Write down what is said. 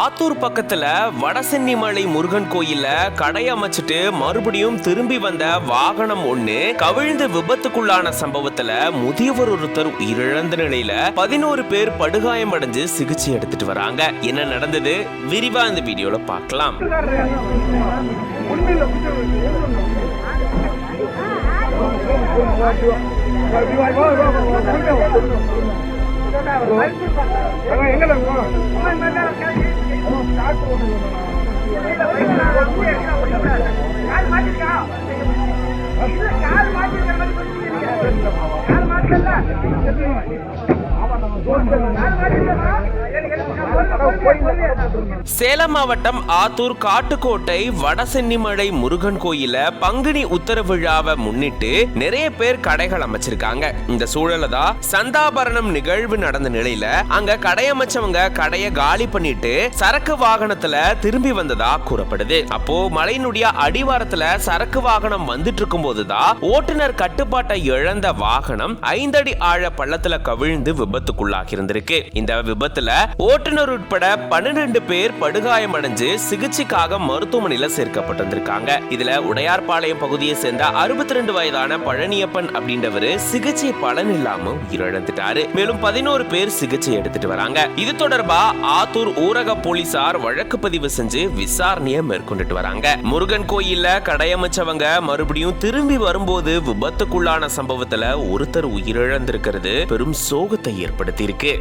ஆத்தூர் பக்கத்துல வடசென்னிமலை முருகன் கோயில்ல கடை அமைச்சிட்டு மறுபடியும் திரும்பி வந்த வாகனம் ஒண்ணு கவிழ்ந்து விபத்துக்குள்ளான சம்பவத்துல முதியவர் ஒருத்தர் உயிரிழந்த நிலையில 11 பேர் படுகாயம் அடைஞ்சு சிகிச்சை எடுத்துட்டு வராங்க. என்ன நடந்தது விரிவா இந்த வீடியோல பார்க்கலாம். சேலம் மாவட்டம் ஆத்தூர் காட்டுக்கோட்டை வடசென்னிமலை முருகன் கோயில பங்குனி உத்தர விழாவை முன்னிட்டு நிறைய பேர் கடைகள் அமைச்சிருக்காங்க. இந்த சூழல தான் சந்தாபரணம் நிகழ்வு நடந்த நிலையில அங்க கடை அமைச்சவங்க கடைய காலி பண்ணிட்டு சரக்கு வாகனத்துல திரும்பி வந்ததா கூறப்படுது. அப்போ மலையினுடைய அடிவாரத்துல சரக்கு வாகனம் வந்துட்டு இருக்கும் போதுதான் ஓட்டுநர் கட்டுப்பாட்டை இழந்த வாகனம் 5 அடி ஆழ பள்ளத்துல கவிழ்ந்து விபத்துக்குள்ளாகி இருந்திருக்கு. இந்த விபத்துல ஓட்டுநர் உட்பட 12 பேர் படுகாயம் அடைஞ்சு சிகிச்சைக்காக மருத்துவமனையில சேர்க்கப்பட்டிருக்காங்க. இதுல உடையார்பாளையம் பகுதியை சேர்ந்த 62 வயதான பழனியப்பன் அப்படின்றவரு சிகிச்சை பலன் இல்லாம உயிரிழந்துட்டாரு. மேலும் 11 பேர் சிகிச்சை எடுத்துட்டு வராங்க. இது தொடர்பா ஆத்தூர் ஊரக போலீசார் வழக்கு பதிவு செஞ்சு விசாரணையை மேற்கொண்டுட்டு வராங்க. முருகன் கோயில்ல கடையமைச்சவங்க மறுபடியும் திரும்பி வரும்போது விபத்துக்குள்ளான சம்பவத்துல ஒருத்தர் உயிரிழந்திருக்கிறது பெரும் சோகத்தை ஏற்படுத்தி இருக்கு.